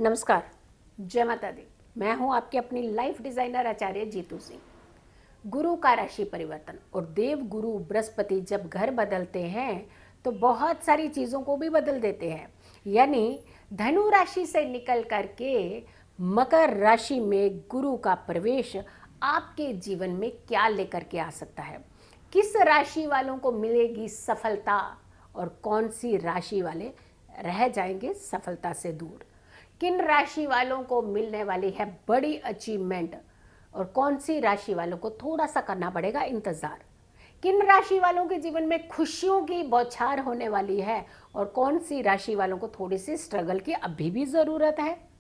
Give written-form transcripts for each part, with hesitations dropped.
नमस्कार, जय माता दी। मैं हूं आपकी अपनी लाइफ डिजाइनर आचार्य जीतू सिंह। गुरु का राशि परिवर्तन और देव गुरु बृहस्पति जब घर बदलते हैं तो बहुत सारी चीज़ों को भी बदल देते हैं। यानी धनु राशि से निकल करके मकर राशि में गुरु का प्रवेश आपके जीवन में क्या लेकर के आ सकता है, किस राशि वालों को मिलेगी सफलता और कौन सी राशि वाले रह जाएंगे सफलता से दूर, किन राशि वालों को मिलने वाली है बड़ी अचीवमेंट और कौन सी राशि वालों को थोड़ा सा करना पड़ेगा इंतजार, किन राशि वालों के जीवन में खुशियों की बौछार होने वाली है और कौन सी राशि वालों को थोड़ी सी स्ट्रगल की अभी भी ज़रूरत है।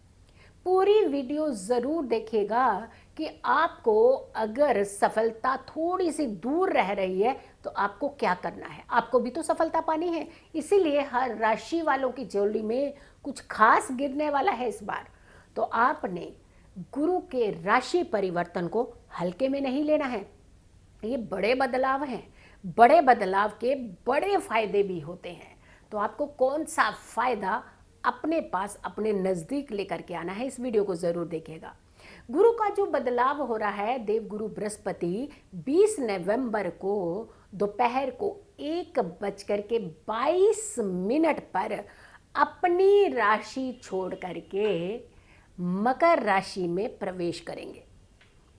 पूरी वीडियो ज़रूर देखिएगा कि आपको अगर सफलता थोड़ी सी दूर रह रही है तो आपको क्या करना है। आपको भी तो सफलता पानी है, इसीलिए हर राशि वालों की झोली में कुछ खास गिरने वाला है इस बार। तो आपने गुरु के राशि परिवर्तन को हल्के में नहीं लेना है। ये बड़े बदलाव हैं, बड़े बदलाव के बड़े फायदे भी होते हैं। तो आपको कौन सा फायदा अपने पास अपने नज़दीक लेकर के आना है, इस वीडियो को ज़रूर देखिएगा। गुरु का जो बदलाव हो रहा है, देवगुरु बृहस्पति 20 नवंबर को दोपहर को 1:22 पर अपनी राशि छोड़ करके मकर राशि में प्रवेश करेंगे।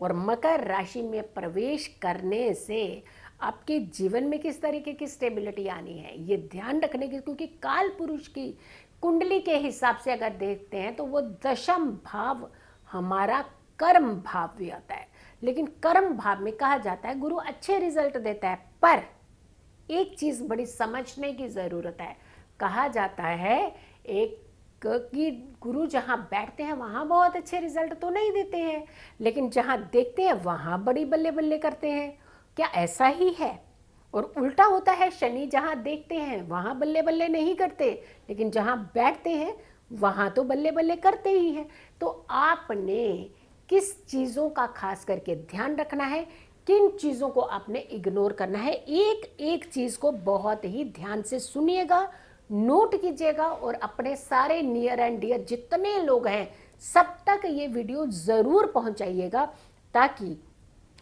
और मकर राशि में प्रवेश करने से आपके जीवन में किस तरीके की स्टेबिलिटी आनी है ये ध्यान रखने की, क्योंकि काल पुरुष की कुंडली के हिसाब से अगर देखते हैं तो वो दशम भाव हमारा कर्म भाव भी आता है। लेकिन कर्म भाव में कहा जाता है गुरु अच्छे रिजल्ट देता है, पर एक चीज बड़ी समझने की जरूरत है। कहा जाता है एक कि गुरु जहाँ बैठते हैं वहाँ बहुत अच्छे रिजल्ट तो नहीं देते हैं, लेकिन जहाँ देखते हैं वहाँ बड़ी बल्ले बल्ले करते हैं। क्या ऐसा ही है? और उल्टा होता है, शनि जहाँ देखते हैं वहाँ बल्ले बल्ले नहीं करते, लेकिन जहाँ बैठते हैं वहाँ तो बल्ले बल्ले करते ही हैं। तो आपने किस चीज़ों का खास करके ध्यान रखना है, किन चीज़ों को आपने इग्नोर करना है, एक एक चीज़ को बहुत ही ध्यान से सुनिएगा, नोट कीजिएगा और अपने सारे नियर एंड डियर जितने लोग हैं सब तक ये वीडियो ज़रूर पहुंचाइएगा, ताकि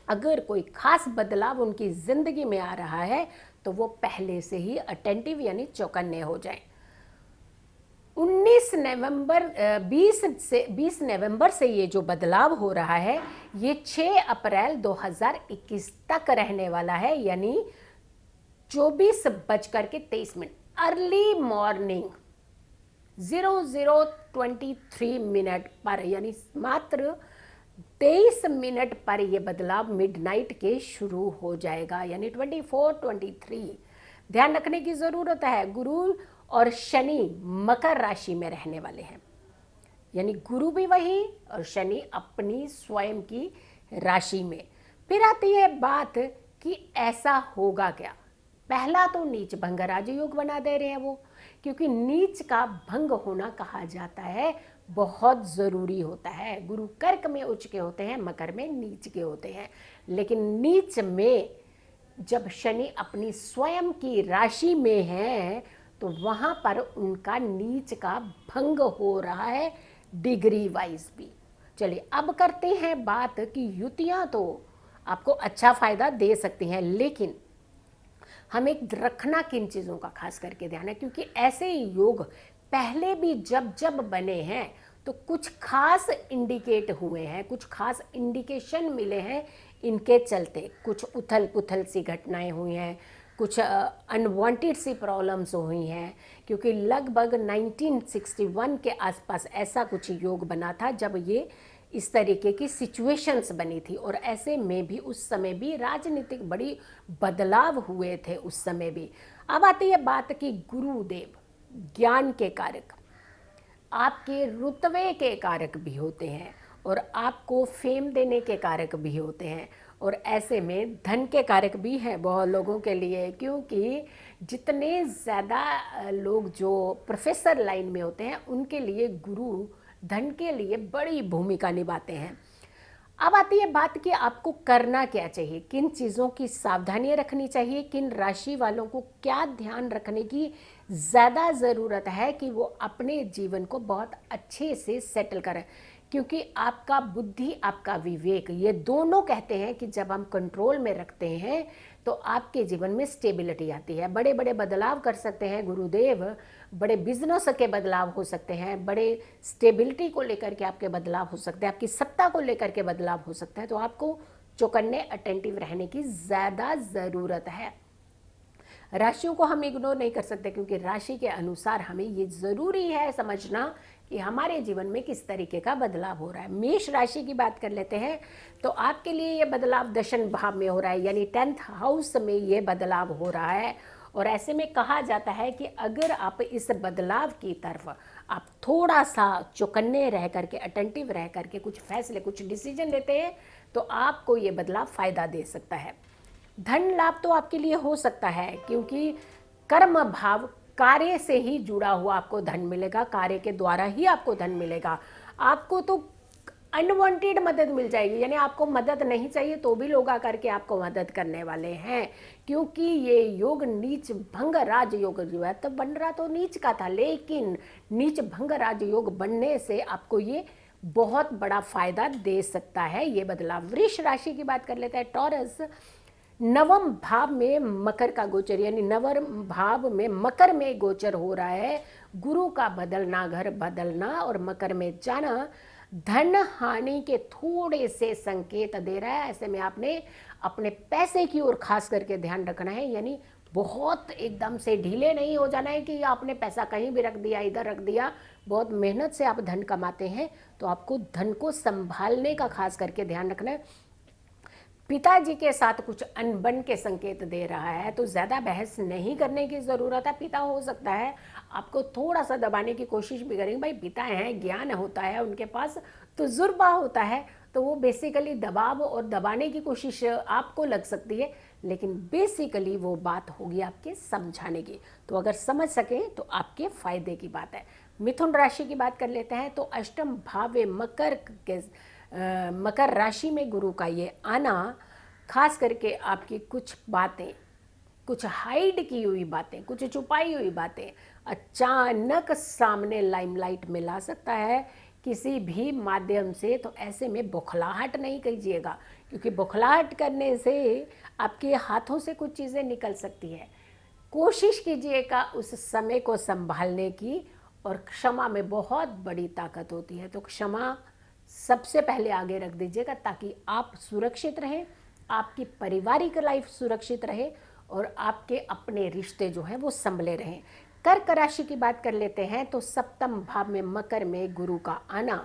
अगर कोई खास बदलाव उनकी ज़िंदगी में आ रहा है तो वो पहले से ही अटेंटिव यानी चौकन्ने हो जाएं। 20 नवंबर से ये जो बदलाव हो रहा है ये 6 अप्रैल 2021 तक रहने वाला है, यानी 24:23 अर्ली मॉर्निंग 00:23 पर, यानी मात्र 23 मिनट पर यह बदलाव मिडनाइट के शुरू हो जाएगा, यानी 24:23। ध्यान रखने की जरूरत है, गुरु और शनि मकर राशि में रहने वाले हैं, यानी गुरु भी वही और शनि अपनी स्वयं की राशि में। फिर आती है बात कि ऐसा होगा क्या। पहला तो नीच भंग राजयोग बना दे रहे हैं वो, क्योंकि नीच का भंग होना कहा जाता है बहुत ज़रूरी होता है। गुरु कर्क में उच्च के होते हैं, मकर में नीच के होते हैं, लेकिन नीच में जब शनि अपनी स्वयं की राशि में है तो वहाँ पर उनका नीच का भंग हो रहा है डिग्री वाइज भी। चलिए अब करते हैं बात कि युतियाँ तो आपको अच्छा फायदा दे सकती हैं, लेकिन हमें रखना किन चीज़ों का खास करके ध्यान है, क्योंकि ऐसे योग पहले भी जब जब बने हैं तो कुछ खास इंडिकेट हुए हैं, कुछ खास इंडिकेशन मिले हैं, इनके चलते कुछ उथल पुथल सी घटनाएं हुई हैं, कुछ अनवांटेड सी प्रॉब्लम्स हुई हैं। क्योंकि लगभग 1961 के आसपास ऐसा कुछ योग बना था जब ये इस तरीके की सिचुएशंस बनी थी, और ऐसे में भी उस समय भी राजनीतिक बड़ी बदलाव हुए थे उस समय भी। अब आती है बात कि गुरुदेव ज्ञान के कारक, आपके रुतबे के कारक भी होते हैं और आपको फेम देने के कारक भी होते हैं, और ऐसे में धन के कारक भी हैं बहुत लोगों के लिए, क्योंकि जितने ज़्यादा लोग जो प्रोफेसर लाइन में होते हैं उनके लिए गुरु धन के लिए बड़ी भूमिका निभाते हैं। अब आती है बात कि आपको करना क्या चाहिए, किन चीज़ों की सावधानियां रखनी चाहिए, किन राशि वालों को क्या ध्यान रखने की ज़्यादा ज़रूरत है कि वो अपने जीवन को बहुत अच्छे से सेटल करें, क्योंकि आपका बुद्धि, आपका विवेक, ये दोनों कहते हैं कि जब हम कंट्रोल में रखते हैं तो आपके जीवन में स्टेबिलिटी आती है। बड़े बड़े बदलाव कर सकते हैं गुरुदेव, बड़े बिजनेस के बदलाव हो सकते हैं, बड़े स्टेबिलिटी को लेकर के आपके बदलाव हो सकते हैं, आपकी सत्ता को लेकर के बदलाव हो सकता है। तो आपको चौकन्ने, अटेंटिव रहने की ज़्यादा ज़रूरत है। राशियों को हम इग्नोर नहीं कर सकते, क्योंकि राशि के अनुसार हमें ये ज़रूरी है समझना कि हमारे जीवन में किस तरीके का बदलाव हो रहा है। मेष राशि की बात कर लेते हैं, तो आपके लिए ये बदलाव दशम भाव में हो रहा है, यानी 10th हाउस में ये बदलाव हो रहा है। और ऐसे में कहा जाता है कि अगर आप इस बदलाव की तरफ आप थोड़ा सा चौकन्ने रह करके, अटेंटिव रह करके कुछ फैसले, कुछ डिसीजन लेते हैं, तो आपको ये बदलाव फ़ायदा दे सकता है। धन लाभ तो आपके लिए हो सकता है, क्योंकि कर्म भाव, कार्य से ही जुड़ा हुआ आपको धन मिलेगा, कार्य के द्वारा ही आपको धन मिलेगा। आपको तो अनवांटेड मदद मिल जाएगी, यानी आपको मदद नहीं चाहिए तो भी लोग आकर के आपको मदद करने वाले हैं, क्योंकि ये योग नीच भंग राज योग जो है, तो बन रहा तो नीच का था, लेकिन नीच भंग राज योग बनने से आपको ये बहुत बड़ा फायदा दे सकता है ये बदलाव। वृष राशि की बात कर लेते हैं, टॉरस। नवम भाव में मकर का गोचर, यानी नवम भाव में मकर में गोचर हो रहा है। गुरु का बदलना, घर बदलना और मकर में जाना धन हानि के थोड़े से संकेत दे रहा है। ऐसे में आपने अपने पैसे की ओर खास करके ध्यान रखना है, यानी बहुत एकदम से ढीले नहीं हो जाना है कि आपने पैसा कहीं भी रख दिया, इधर रख दिया। बहुत मेहनत से आप धन कमाते हैं, तो आपको धन को संभालने का खास करके ध्यान रखना है। पिताजी के साथ कुछ अनबन के संकेत दे रहा है, तो ज़्यादा बहस नहीं करने की ज़रूरत है। पिता हो सकता है आपको थोड़ा सा दबाने की कोशिश भी करेंगे, भाई पिता हैं, ज्ञान होता है उनके पास, तजुर्बा होता है, तो वो बेसिकली दबाव और दबाने की कोशिश आपको लग सकती है, लेकिन बेसिकली वो बात होगी आपके समझाने की। तो अगर समझ सकें तो आपके फायदे की बात है। मिथुन राशि की बात कर लेते हैं, तो अष्टम भाव मकर के मकर राशि में गुरु का ये आना खास करके आपकी कुछ बातें, कुछ हाइड की हुई बातें, कुछ छुपाई हुई बातें अचानक सामने लाइमलाइट में ला सकता है किसी भी माध्यम से। तो ऐसे में बौखलाहट नहीं कीजिएगा, क्योंकि बौखलाहट करने से आपके हाथों से कुछ चीज़ें निकल सकती है। कोशिश कीजिएगा उस समय को संभालने की, और क्षमा में बहुत बड़ी ताकत होती है, तो क्षमा सबसे पहले आगे रख दीजिएगा, ताकि आप सुरक्षित रहें, आपकी पारिवारिक लाइफ सुरक्षित रहे और आपके अपने रिश्ते जो हैं वो संभले रहें। कर्क राशि की बात कर लेते हैं, तो सप्तम भाव में मकर में गुरु का आना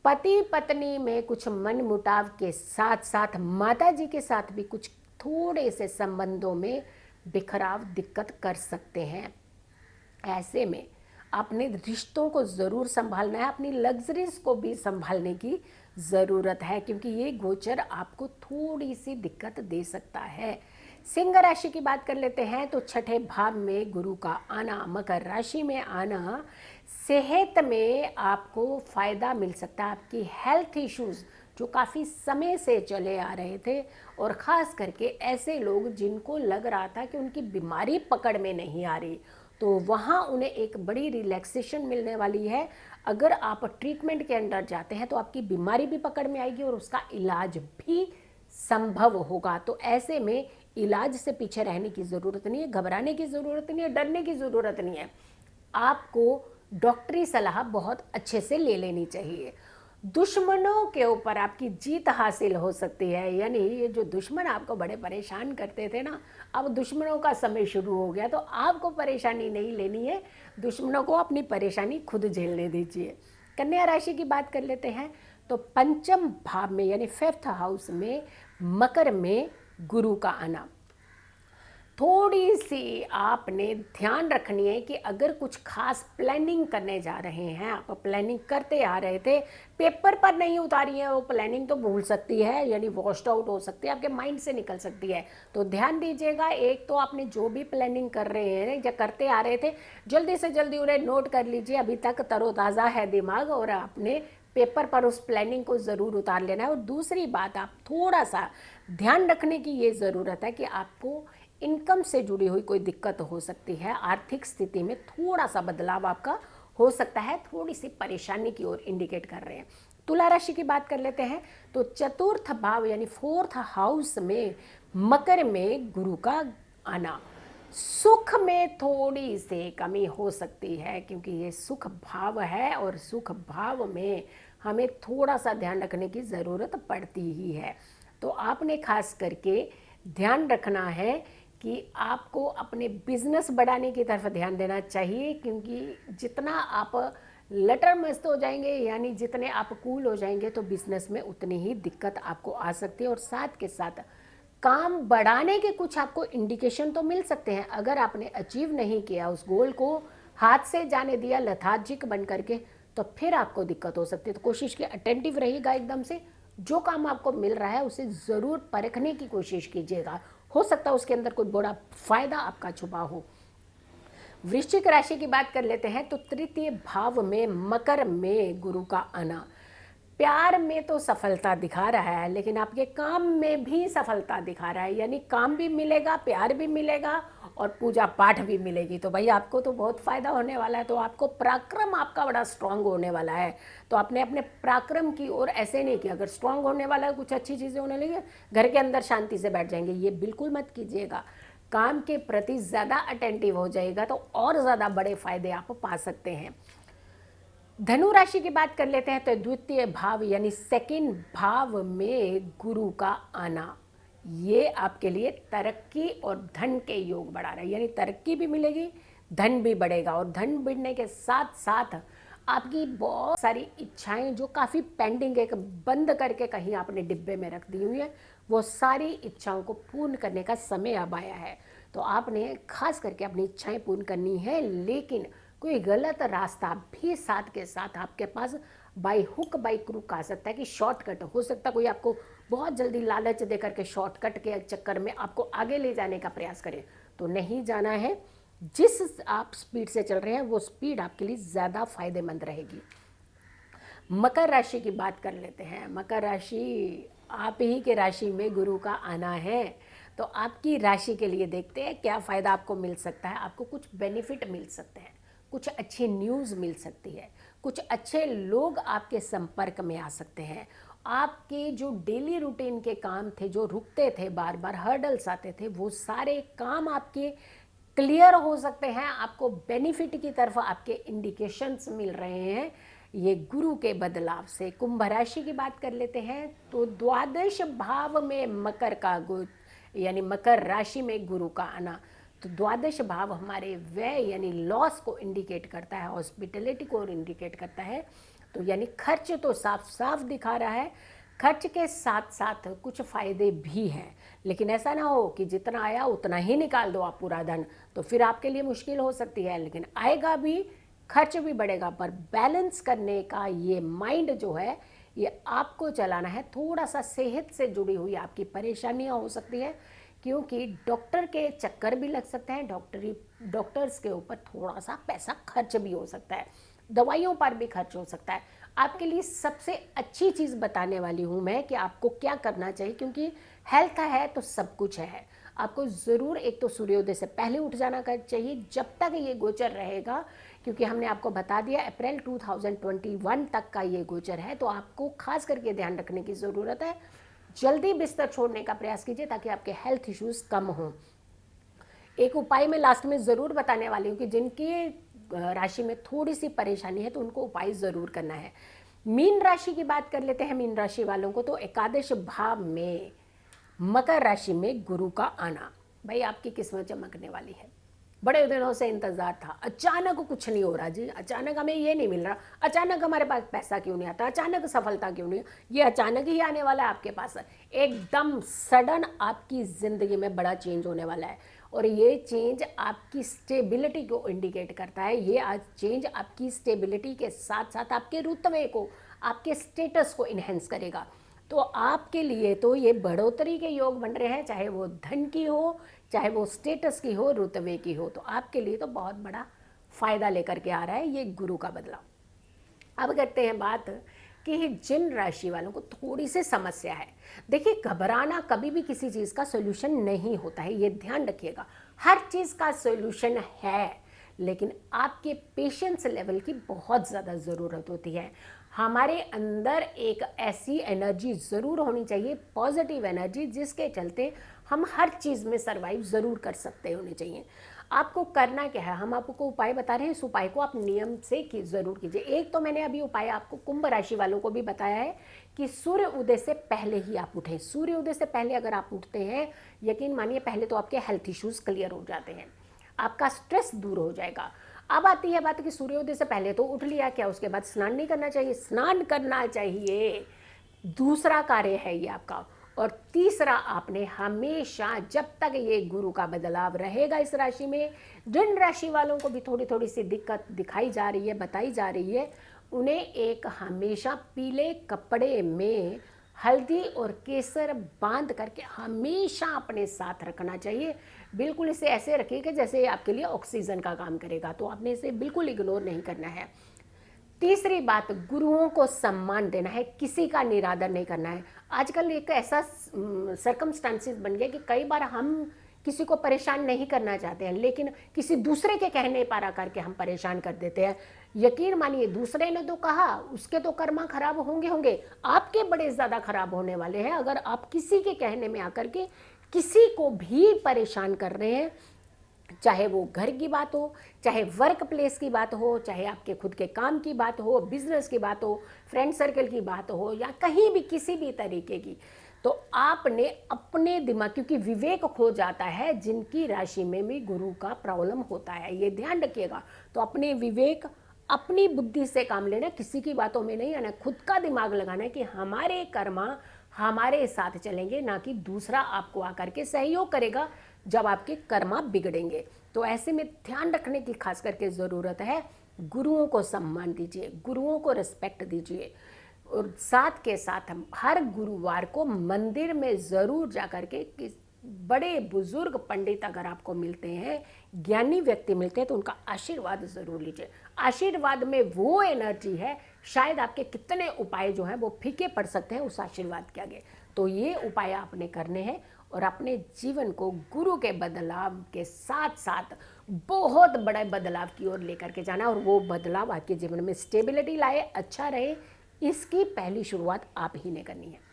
पति पत्नी में कुछ मनमुटाव के साथ साथ माता जी के साथ भी कुछ थोड़े से संबंधों में बिखराव, दिक्कत कर सकते हैं। ऐसे में अपने रिश्तों को ज़रूर संभालना है, अपनी लग्जरीज को भी संभालने की ज़रूरत है, क्योंकि ये गोचर आपको थोड़ी सी दिक्कत दे सकता है। सिंह राशि की बात कर लेते हैं, तो छठे भाव में गुरु का आना, मकर राशि में आना सेहत में आपको फ़ायदा मिल सकता है। आपकी हेल्थ इश्यूज़ जो काफ़ी समय से चले आ रहे थे, और ख़ास करके ऐसे लोग जिनको लग रहा था कि उनकी बीमारी पकड़ में नहीं आ रही, तो वहाँ उन्हें एक बड़ी रिलैक्सेशन मिलने वाली है। अगर आप ट्रीटमेंट के अंदर जाते हैं तो आपकी बीमारी भी पकड़ में आएगी और उसका इलाज भी संभव होगा। तो ऐसे में इलाज से पीछे रहने की ज़रूरत नहीं है, घबराने की ज़रूरत नहीं है, डरने की ज़रूरत नहीं है। आपको डॉक्टरी सलाह बहुत अच्छे से ले लेनी चाहिए। दुश्मनों के ऊपर आपकी जीत हासिल हो सकती है, यानी ये जो दुश्मन आपको बड़े परेशान करते थे ना, अब दुश्मनों का समय शुरू हो गया, तो आपको परेशानी नहीं लेनी है, दुश्मनों को अपनी परेशानी खुद झेलने दीजिए। कन्या राशि की बात कर लेते हैं, तो पंचम भाव में यानी 5th हाउस में मकर में गुरु का आना, थोड़ी सी आपने ध्यान रखनी है कि अगर कुछ खास प्लानिंग करने जा रहे हैं, आप प्लानिंग करते आ रहे थे, पेपर पर नहीं उतारी है वो प्लानिंग, तो भूल सकती है, यानी वॉश्ड आउट हो सकती है, आपके माइंड से निकल सकती है। तो ध्यान दीजिएगा, एक तो आपने जो भी प्लानिंग कर रहे हैं या करते आ रहे थे, जल्दी से जल्दी उन्हें नोट कर लीजिए, अभी तक तरोताज़ा है दिमाग, और आपने पेपर पर उस प्लानिंग को ज़रूर उतार लेना है। और दूसरी बात, आप थोड़ा सा ध्यान रखने की ये ज़रूरत है कि आपको इनकम से जुड़ी हुई कोई दिक्कत हो सकती है, आर्थिक स्थिति में थोड़ा सा बदलाव आपका हो सकता है, थोड़ी सी परेशानी की ओर इंडिकेट कर रहे हैं। तुला राशि की बात कर लेते हैं तो चतुर्थ भाव यानी फोर्थ हाउस में मकर में गुरु का आना, सुख में थोड़ी सी कमी हो सकती है क्योंकि ये सुख भाव है और सुख भाव में हमें थोड़ा सा ध्यान रखने की ज़रूरत पड़ती ही है। तो आपने खास करके ध्यान रखना है कि आपको अपने बिजनेस बढ़ाने की तरफ ध्यान देना चाहिए, क्योंकि जितना आप लटर मस्त हो जाएंगे यानी जितने आप कूल हो जाएंगे तो बिजनेस में उतनी ही दिक्कत आपको आ सकती है। और साथ के साथ काम बढ़ाने के कुछ आपको इंडिकेशन तो मिल सकते हैं, अगर आपने अचीव नहीं किया उस गोल को, हाथ से जाने दिया लथार्जिक बन करके, तो फिर आपको दिक्कत हो सकती है। तो कोशिश की अटेंटिव रहिएगा एकदम से, जो काम आपको मिल रहा है उसे ज़रूर परखने की कोशिश कीजिएगा, हो सकता है उसके अंदर कोई बड़ा फायदा आपका छुपा हो। वृश्चिक राशि की बात कर लेते हैं तो तृतीय भाव में मकर में गुरु का आना प्यार में तो सफलता दिखा रहा है, लेकिन आपके काम में भी सफलता दिखा रहा है, यानी काम भी मिलेगा, प्यार भी मिलेगा और पूजा पाठ भी मिलेगी। तो भाई आपको तो बहुत फायदा होने वाला है। तो आपको पराक्रम आपका बड़ा स्ट्रांग होने वाला है। तो आपने अपने पराक्रम की ओर ऐसे नहीं किया, अगर स्ट्रांग होने वाला है, कुछ अच्छी चीज़ें होने लगी, घर के अंदर शांति से बैठ जाएंगे, ये बिल्कुल मत कीजिएगा। काम के प्रति ज़्यादा अटेंटिव हो जाएगा तो और ज़्यादा बड़े फायदे आप पा सकते हैं। धनु राशि की बात कर लेते हैं तो द्वितीय भाव यानी सेकंड भाव में गुरु का आना, ये आपके लिए तरक्की और धन के योग बढ़ा रहा है, यानी तरक्की भी मिलेगी, धन भी बढ़ेगा। और धन बढ़ने के साथ साथ आपकी बहुत सारी इच्छाएं जो काफ़ी पेंडिंग है, बंद करके कहीं आपने डिब्बे में रख दी हुई है, वो सारी इच्छाओं को पूर्ण करने का समय अब आया है। तो आपने खास करके अपनी इच्छाएं पूर्ण करनी है, लेकिन कोई गलत रास्ता भी साथ के साथ आपके पास बाई हुक बाई क्रूक आ सकता है कि शॉर्टकट हो सकता है, कोई आपको बहुत जल्दी लालच देकर के शॉर्टकट के चक्कर में आपको आगे ले जाने का प्रयास करे, तो नहीं जाना है। जिस आप स्पीड से चल रहे हैं वो स्पीड आपके लिए ज़्यादा फायदेमंद रहेगी। मकर राशि की बात कर लेते हैं। मकर राशि आप ही के राशि में गुरु का आना है, तो आपकी राशि के लिए देखते हैं क्या फ़ायदा आपको मिल सकता है। आपको कुछ बेनिफिट मिल सकते हैं, कुछ अच्छी न्यूज़ मिल सकती है, कुछ अच्छे लोग आपके संपर्क में आ सकते हैं। आपके जो डेली रूटीन के काम थे, जो रुकते थे, बार बार हर्डल्स आते थे, वो सारे काम आपके क्लियर हो सकते हैं। आपको बेनिफिट की तरफ आपके इंडिकेशंस मिल रहे हैं ये गुरु के बदलाव से। कुंभ राशि की बात कर लेते हैं तो द्वादश भाव में मकर का यानी मकर राशि में गुरु का आना, तो द्वादश भाव हमारे व्यय यानी लॉस को इंडिकेट करता है, हॉस्पिटलिटी को इंडिकेट करता है। तो यानी खर्च तो साफ साफ दिखा रहा है, खर्च के साथ साथ कुछ फायदे भी हैं, लेकिन ऐसा ना हो कि जितना आया उतना ही निकाल दो आप पूरा धन, तो फिर आपके लिए मुश्किल हो सकती है। लेकिन आएगा भी, खर्च भी बढ़ेगा, पर बैलेंस करने का ये माइंड जो है ये आपको चलाना है। थोड़ा सा सेहत से जुड़ी हुई आपकी परेशानियां हो सकती है, क्योंकि डॉक्टर के चक्कर भी लग सकते हैं, डॉक्टर्स के ऊपर थोड़ा सा पैसा खर्च भी हो सकता है, दवाइयों पर भी खर्च हो सकता है। आपके लिए सबसे अच्छी चीज़ बताने वाली हूँ मैं कि आपको क्या करना चाहिए, क्योंकि हेल्थ है तो सब कुछ है। आपको ज़रूर एक तो सूर्योदय से पहले उठ जाना चाहिए जब तक ये गोचर रहेगा, क्योंकि हमने आपको बता दिया अप्रैल 2021 तक का ये गोचर है। तो आपको खास करके ध्यान रखने की ज़रूरत है, जल्दी बिस्तर छोड़ने का प्रयास कीजिए ताकि आपके हेल्थ इश्यूज कम हों। एक उपाय मैं लास्ट में ज़रूर बताने वाली हूँ कि जिनकी राशि में थोड़ी सी परेशानी है तो उनको उपाय ज़रूर करना है। मीन राशि की बात कर लेते हैं। मीन राशि वालों को तो एकादश भाव में मकर राशि में गुरु का आना, भाई आपकी किस्मत चमकने वाली है। बड़े दिनों से इंतजार था, अचानक कुछ नहीं हो रहा जी, अचानक हमें ये नहीं मिल रहा, अचानक हमारे पास पैसा क्यों नहीं आता, अचानक सफलता क्यों नहीं, ये अचानक ही आने वाला है आपके पास। एकदम सडन आपकी ज़िंदगी में बड़ा चेंज होने वाला है, और ये चेंज आपकी स्टेबिलिटी को इंडिकेट करता है। ये आज चेंज आपकी स्टेबिलिटी के साथ साथ आपके रुतबे को, आपके स्टेटस को इन्हेंस करेगा। तो आपके लिए तो ये बढ़ोतरी के योग बन रहे हैं, चाहे वो धन की हो, चाहे वो स्टेटस की हो, रुतबे की हो, तो आपके लिए तो बहुत बड़ा फायदा लेकर के आ रहा है ये गुरु का बदलाव। अब करते हैं बात आपके ही जिन राशि वालों को थोड़ी सी समस्या है, देखिए घबराना कभी भी किसी चीज़ का सोल्यूशन नहीं होता है, ये ध्यान रखिएगा। हर चीज़ का सोल्यूशन है, लेकिन आपके पेशेंस लेवल की बहुत ज़्यादा ज़रूरत होती है। हमारे अंदर एक ऐसी एनर्जी ज़रूर होनी चाहिए, पॉजिटिव एनर्जी, जिसके चलते हम हर चीज़ में सर्वाइव ज़रूर कर सकते होने चाहिए। आपको करना क्या है, हम आपको उपाय बता रहे हैं, इस उपाय को आप नियम से ज़रूर कीजिए। एक तो मैंने अभी उपाय आपको कुंभ राशि वालों को भी बताया है कि सूर्य उदय से पहले ही आप उठें। सूर्य उदय से पहले अगर आप उठते हैं, यकीन मानिए पहले तो आपके हेल्थ इश्यूज़ क्लियर हो जाते हैं, आपका स्ट्रेस दूर हो जाएगा। अब आती है बात कि सूर्योदय से पहले तो उठ लिया, क्या उसके बाद स्नान नहीं करना चाहिए? स्नान करना चाहिए, दूसरा कार्य है ये आपका। और तीसरा, आपने हमेशा, जब तक ये गुरु का बदलाव रहेगा इस राशि में, जिन राशि वालों को भी थोड़ी थोड़ी सी दिक्कत दिखाई जा रही है, बताई जा रही है, उन्हें एक हमेशा पीले कपड़े में हल्दी और केसर बांध करके हमेशा अपने साथ रखना चाहिए। बिल्कुल इसे ऐसे रखिए कि जैसे आपके लिए ऑक्सीजन का काम करेगा, तो आपने इसे बिल्कुल इग्नोर नहीं करना है। तीसरी बात, गुरुओं को सम्मान देना है, किसी का निरादर नहीं करना है। आजकल एक ऐसा सर्कमस्टांसिस बन गया कि कई बार हम किसी को परेशान नहीं करना चाहते हैं, लेकिन किसी दूसरे के कहने पर आकर के हम परेशान कर देते हैं। यकीन मानिए, दूसरे ने तो कहा, उसके तो कर्मा खराब होंगे होंगे, आपके बड़े ज़्यादा खराब होने वाले हैं अगर आप किसी के कहने में आकर के किसी को भी परेशान कर रहे हैं। चाहे वो घर की बात हो, चाहे वर्क प्लेस की बात हो, चाहे आपके खुद के काम की बात हो, बिजनेस की बात हो, फ्रेंड सर्कल की बात हो, या कहीं भी किसी भी तरीके की, तो आपने अपने दिमाग, क्योंकि विवेक खो जाता है जिनकी राशि में भी गुरु का प्रॉब्लम होता है, ये ध्यान रखिएगा। तो अपने विवेक, अपनी बुद्धि से काम लेना, किसी की बातों में नहीं आना, खुद का दिमाग लगाना है कि हमारे कर्मा हमारे साथ चलेंगे, ना कि दूसरा आपको आकर के सहयोग करेगा जब आपके कर्मा बिगड़ेंगे। तो ऐसे में ध्यान रखने की खास करके ज़रूरत है, गुरुओं को सम्मान दीजिए, गुरुओं को रिस्पेक्ट दीजिए, और साथ के साथ हम हर गुरुवार को मंदिर में ज़रूर जा कर के, बड़े बुजुर्ग पंडित अगर आपको मिलते हैं, ज्ञानी व्यक्ति मिलते हैं, तो उनका आशीर्वाद ज़रूर लीजिए। आशीर्वाद में वो एनर्जी है, शायद आपके कितने उपाय जो हैं वो फीके पड़ सकते हैं उस आशीर्वाद के आगे। तो ये उपाय आपने करने हैं और अपने जीवन को गुरु के बदलाव के साथ साथ बहुत बड़े बदलाव की ओर लेकर के जाना, और वो बदलाव आपके जीवन में स्टेबिलिटी लाए, अच्छा रहे, इसकी पहली शुरुआत आप ही ने करनी है।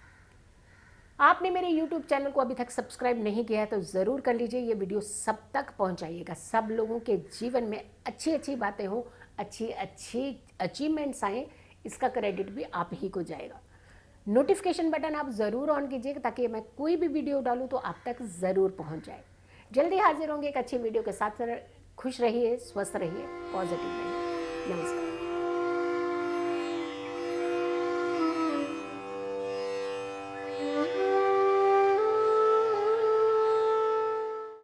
आपने मेरे YouTube चैनल को अभी तक सब्सक्राइब नहीं किया है तो ज़रूर कर लीजिए, ये वीडियो सब तक पहुंचाइएगा, सब लोगों के जीवन में अच्छी अच्छी बातें हों, अच्छी अच्छी अचीवमेंट्स आएँ, इसका क्रेडिट भी आप ही को जाएगा। नोटिफिकेशन बटन आप ज़रूर ऑन कीजिएगा ताकि मैं कोई भी वीडियो डालूँ तो आप तक ज़रूर पहुँच जाए। जल्दी हाजिर होंगे एक अच्छी वीडियो के साथ। खुश रहिए, स्वस्थ रहिए, पॉजिटिव रहिए। नमस्कार।